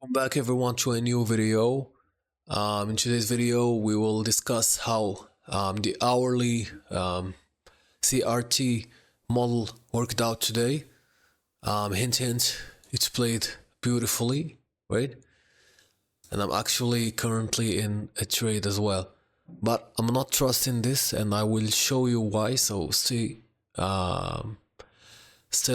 Welcome back everyone to a new video. In today's video we will discuss how the hourly CRT model worked out today. Hint hint, it's played beautifully, right? And I'm actually currently in a trade as well. But I'm not trusting this and I will show you why, so stay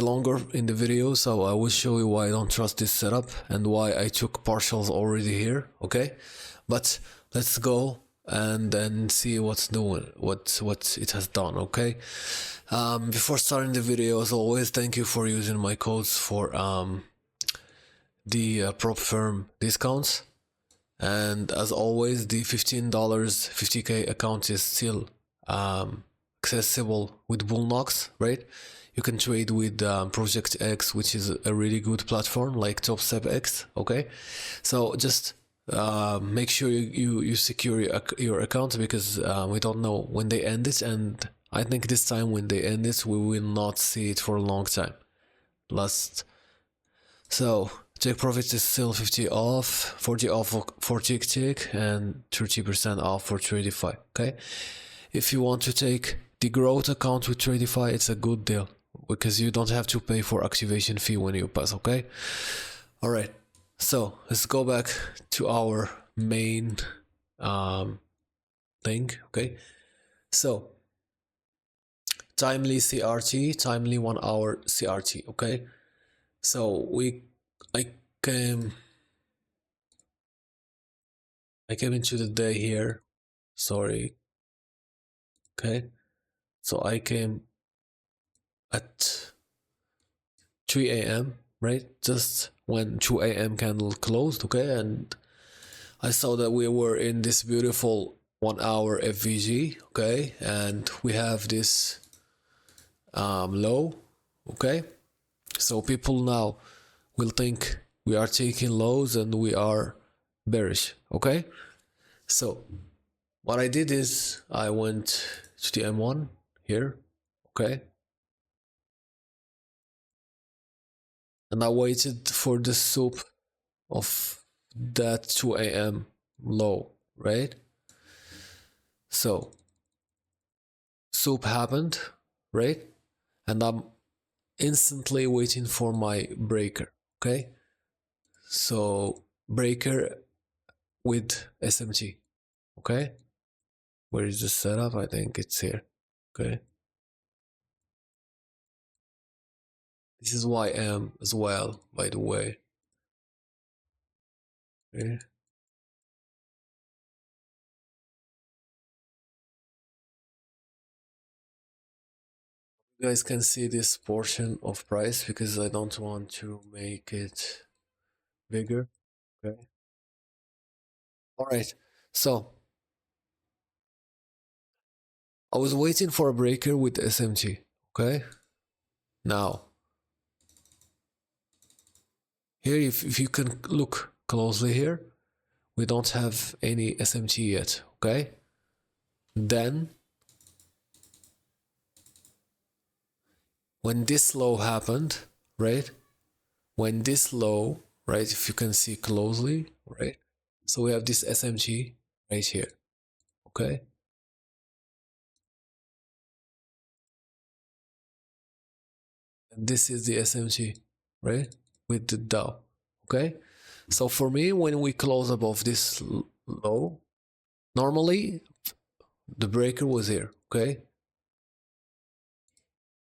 longer in the video, so I will show you why I don't trust this setup and why I took partials already here, okay? But let's go and then see what it has done, okay? Before starting the video, as always, thank you for using my codes for the prop firm discounts. And as always, the $15 50k account is still accessible with Bullnox, right? You can trade with Project X, which is a really good platform like Top Step X, okay? So just make sure you secure your account, because we don't know when they end it, and I think this time when they end it, we will not see it for a long time. So take profit is still 50 off, 40 off for tick, and 30% off for Tradify, okay? If you want to take the growth account with Tradify, it's a good deal, because you don't have to pay for activation fee when you pass, okay? Alright, so let's go back to our main thing, okay? So, timely CRT, timely 1 hour CRT, okay? So I came into the day here, sorry, okay? So I came at 3 a.m, right? Just when 2 a.m. candle closed, okay? And I saw that we were in this beautiful 1 hour FVG, okay? And we have this low, okay? So people now will think we are taking lows and we are bearish, okay? So what I did is I went to the M1 here, okay? And I waited for the soup of that 2 a.m. low, right? So soup happened, right? And I'm instantly waiting for my breaker, okay? So breaker with SMT, okay? Where is the setup? I think it's here, okay? This is YM as well, by the way. Okay. You guys can see this portion of price because I don't want to make it bigger, okay? Alright, so I was waiting for a breaker with SMT, okay? Now, here if you can look closely here, we don't have any SMT yet, okay? Then, when this low happened, right? When this low, right, if you can see closely, right? So we have this SMT right here, okay? And this is the SMT, right? With the Dow, okay? So for me, when we close above this low, normally the breaker was here, okay?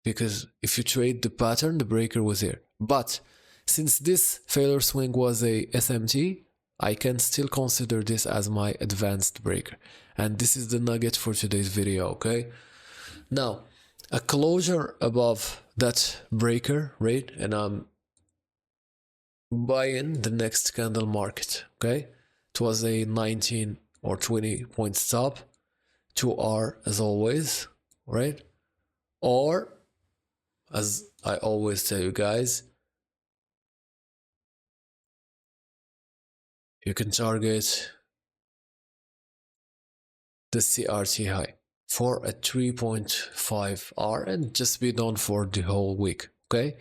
Because if you trade the pattern, the breaker was here. But since this failure swing was a SMT, I can still consider this as my advanced breaker. And this is the nugget for today's video, okay? Now, a closure above that breaker, right? And I'm buying the next candle market, okay? It was a 19 or 20 point stop, 2R as always, right? Or, as I always tell you guys, you can target the CRT high for a 3.5R and just be done for the whole week, okay?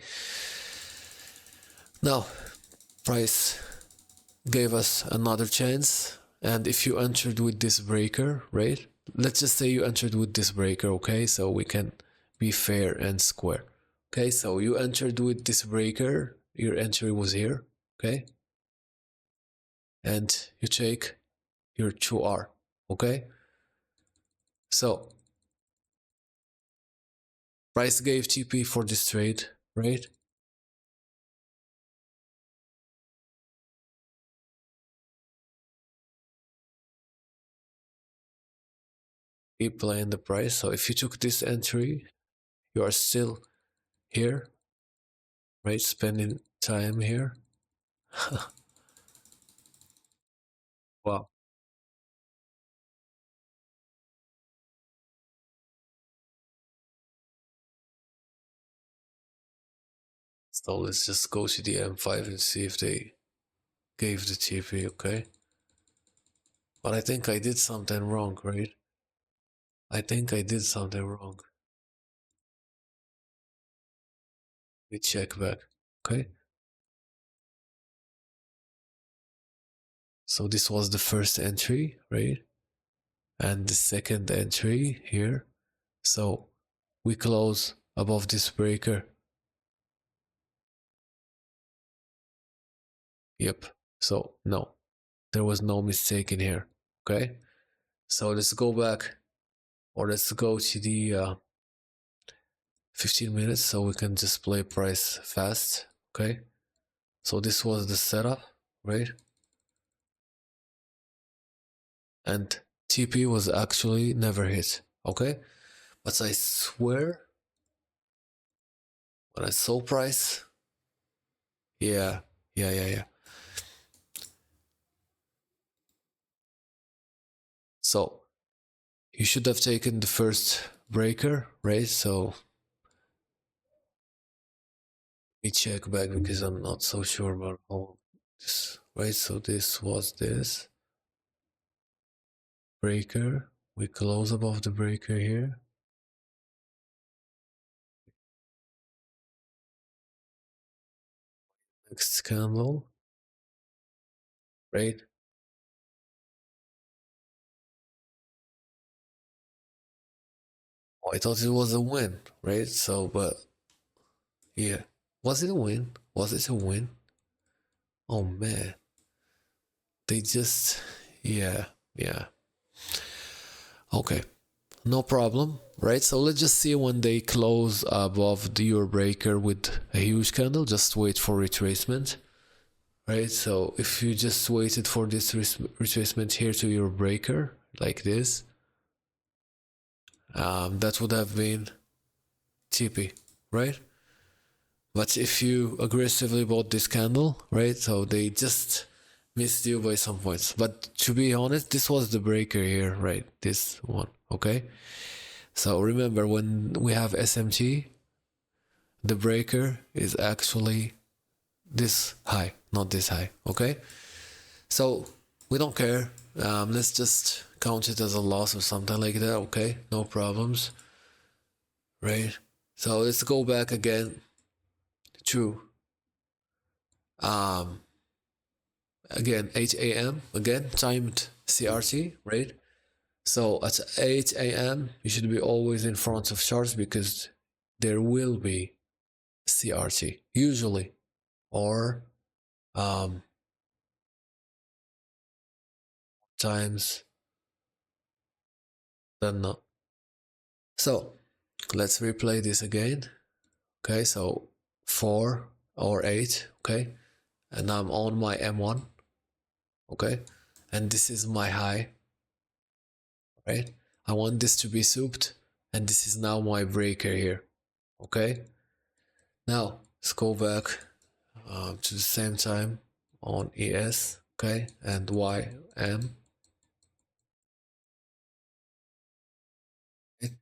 Now, price gave us another chance. And if you entered with this breaker, right? Let's just say you entered with this breaker, okay? So we can be fair and square. Okay, so you entered with this breaker, your entry was here, okay? And you take your 2R, okay? So price gave TP for this trade, right? Keep playing the price. So if you took this entry, you are still here, right? Spending time here. Wow. So let's just go to the M5 and see if they gave the TP, okay? But I think I did something wrong, right? I think I did something wrong. Let me check back, okay? So this was the first entry, right? And the second entry here. So we close above this breaker. Yep. So no, there was no mistake in here, okay? So let's go back, or let's go to the 15 minutes so we can display price fast, okay? So this was the setup, right? And TP was actually never hit, okay? But I swear, when I saw price, yeah, yeah. So you should have taken the first breaker, right? So let me check back because I'm not so sure about all this, right? So this was this breaker. We close above the breaker here. Next candle, right? Oh, I thought it was a win, right? So, but yeah, was it a win? Was it a win? Oh man, they just, yeah. Okay, no problem, right? So let's just see when they close above your breaker with a huge candle. Just wait for retracement, right? So if you just waited for this retracement here to your breaker like this, that would have been TP, right? But if you aggressively bought this candle, right? So they just missed you by some points. But to be honest, this was the breaker here, right? This one, okay? So remember, when we have SMT, the breaker is actually this high, not this high, okay? So we don't care. Let's just count it as a loss or something like that, okay? No problems, right? So let's go back again to um again 8 a.m. again timed CRT, right? So at 8 a.m. you should be always in front of charts because there will be CRT usually, or um times than not. So let's replay this again. Okay, so 4 or 8, okay, and I'm on my M1, okay, and this is my high, right? I want this to be souped, and this is now my breaker here, okay? Now let's go back to the same time on ES, okay, and YM. Okay?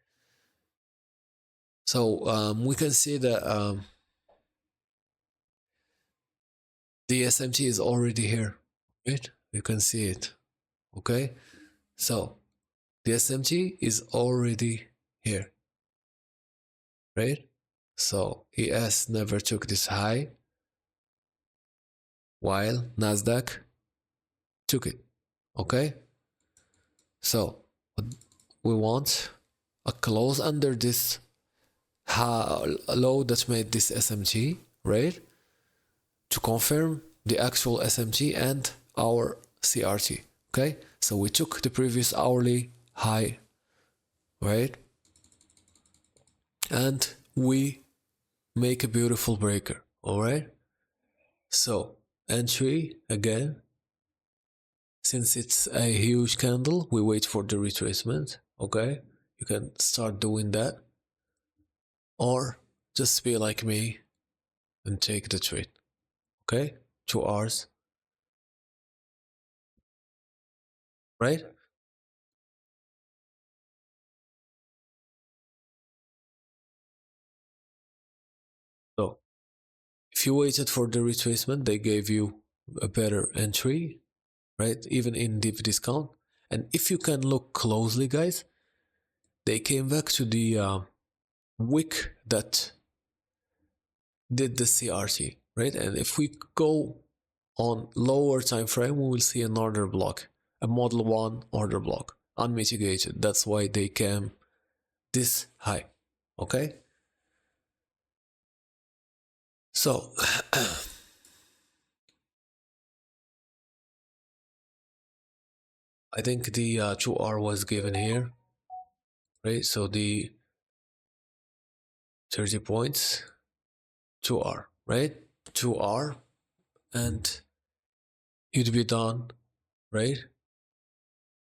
So we can see that the SMT is already here, right? You can see it, okay? So the SMT is already here, right? So ES never took this high, while Nasdaq took it. Okay, so we want a close under this low that made this SMT, right? To confirm the actual SMT and our CRT. Okay, so we took the previous hourly high, right? And we make a beautiful breaker. All right, so entry again. Since it's a huge candle, we wait for the retracement. Okay, you can start doing that, or just be like me and take the trade. Okay, 2 hours, right? So if you waited for the retracement, they gave you a better entry, right? Even in deep discount. And if you can look closely, guys, they came back to the wick that did the CRT, right? And if we go on lower time frame, we will see an order block, a model 1 order block, unmitigated. That's why they came this high. Okay, so I think the 2R was given here, right? So the 30 points, 2R, right? 2R, and you'd be done, right?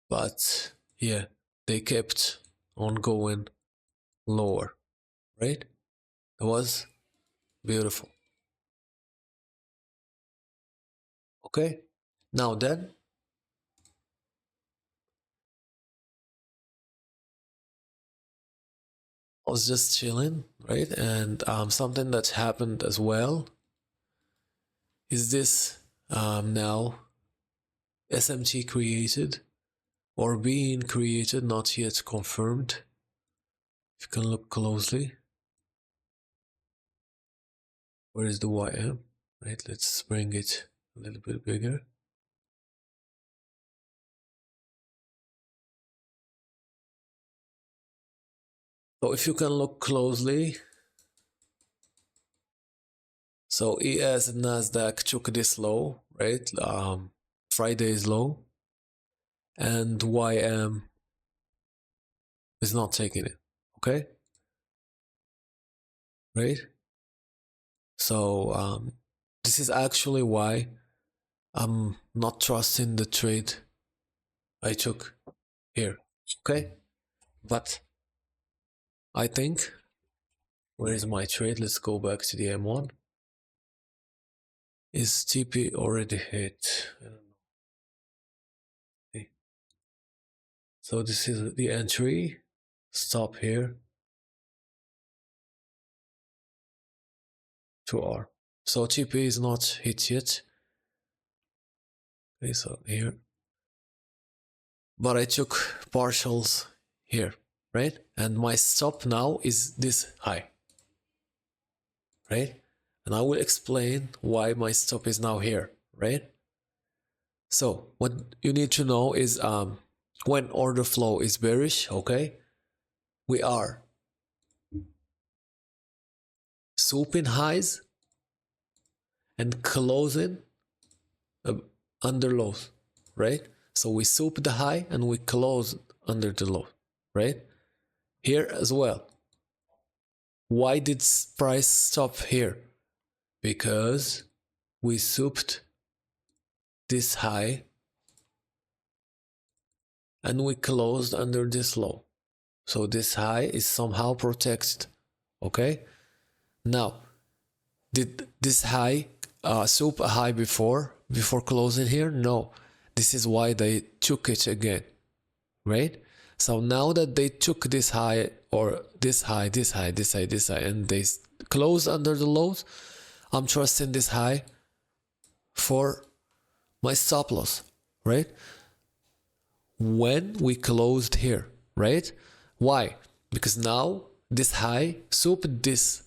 But yeah, they kept on going lower, right? It was beautiful. Okay, now then, I was just chilling, right? And something that happened as well is this now SMT created or being created, not yet confirmed. If you can look closely, where is the YM? Right, let's bring it a little bit bigger. So if you can look closely, so ES and Nasdaq took this low, right? Friday's low, and YM is not taking it. Okay, right? So this is actually why I'm not trusting the trade I took here. Okay, but I think, where is my trade? Let's go back to the M1. Is TP already hit? I don't know. Okay. So this is the entry. Stop here. 2R. So TP is not hit yet. Okay, so here. But I took partials here, right? And my stop now is this high, right? And I will explain why my stop is now here, right? So what you need to know is when order flow is bearish, okay, we are swooping highs and closing under lows, right? So we swoop the high and we close under the low, right? Here as well. Why did price stop here? Because we swooped this high and we closed under this low. So this high is somehow protected, okay? Now, did this high swoop a high before closing here? No. This is why they took it again, right? So now that they took this high, or this high, this high, this high, this high, and they closed under the lows, I'm trusting this high for my stop loss, right? When we closed here, right? Why? Because now this high swooped this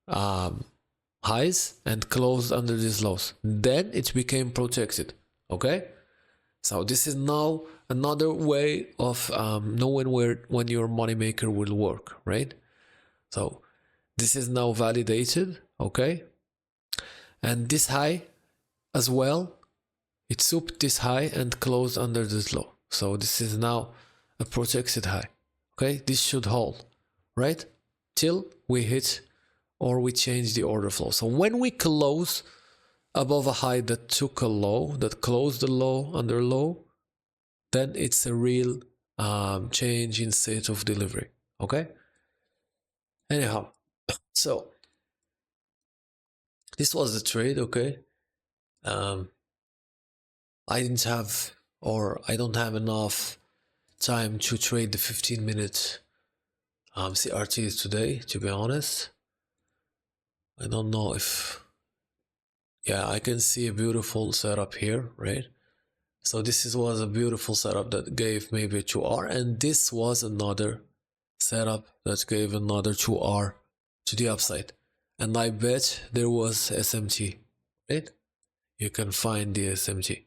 highs and closed under these lows. Then it became protected, okay? So this is now another way of knowing when your moneymaker will work, right? So this is now validated, okay? And this high as well, it souped this high and closed under this low. So this is now a protected high, okay? This should hold, right? Till we hit or we change the order flow. So when we close above a high that took a low, that closed the low under low, then it's a real change in state of delivery, okay? Anyhow, so this was the trade, okay? I didn't have, or I don't have enough time to trade the 15-minute CRTs today, to be honest. I don't know if, yeah, I can see a beautiful setup here, right? So this was a beautiful setup that gave maybe a 2R, and this was another setup that gave another 2R to the upside. And I bet there was SMT, right? You can find the SMT.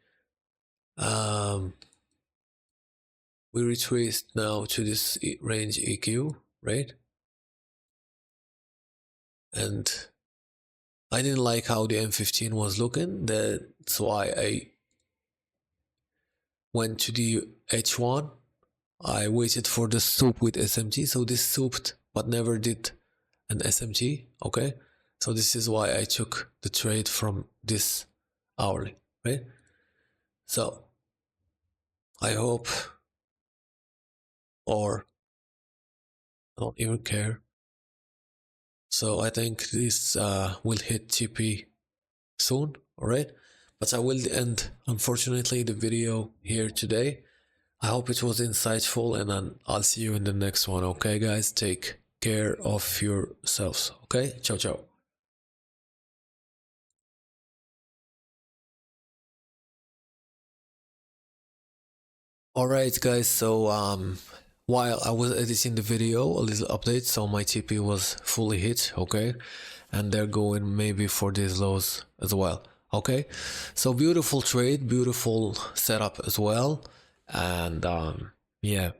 We retraced now to this range EQ, right? And I didn't like how the M15 was looking. That's why I went to the H1. I waited for the soup with SMT. So this souped but never did an SMT, okay? So this is why I took the trade from this hourly, right? So I hope, or I don't even care. So I think this will hit TP soon, alright? But I will end, unfortunately, the video here today. I hope it was insightful, and then I'll see you in the next one, okay, guys? Take care of yourselves, okay? Ciao, ciao. Alright, guys, so while I was editing the video, a little update, so my TP was fully hit, okay? And they're going maybe for these lows as well, okay? So beautiful trade, beautiful setup as well, and yeah,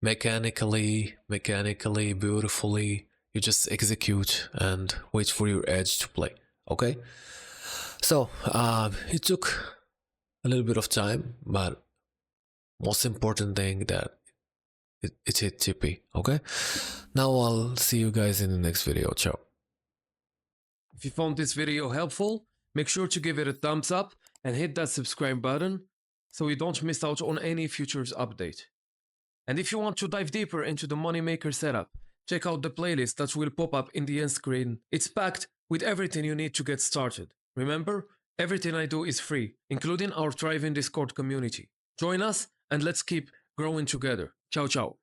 mechanically, beautifully, you just execute and wait for your edge to play, okay? So it took a little bit of time, but most important thing that it hit TP, okay? Now I'll see you guys in the next video. Ciao. If you found this video helpful, make sure to give it a thumbs up and hit that subscribe button so you don't miss out on any futures update. And if you want to dive deeper into the Moneymaker setup, check out the playlist that will pop up in the end screen. It's packed with everything you need to get started. Remember, everything I do is free, including our thriving Discord community. Join us and let's keep growing together. Ciao ciao.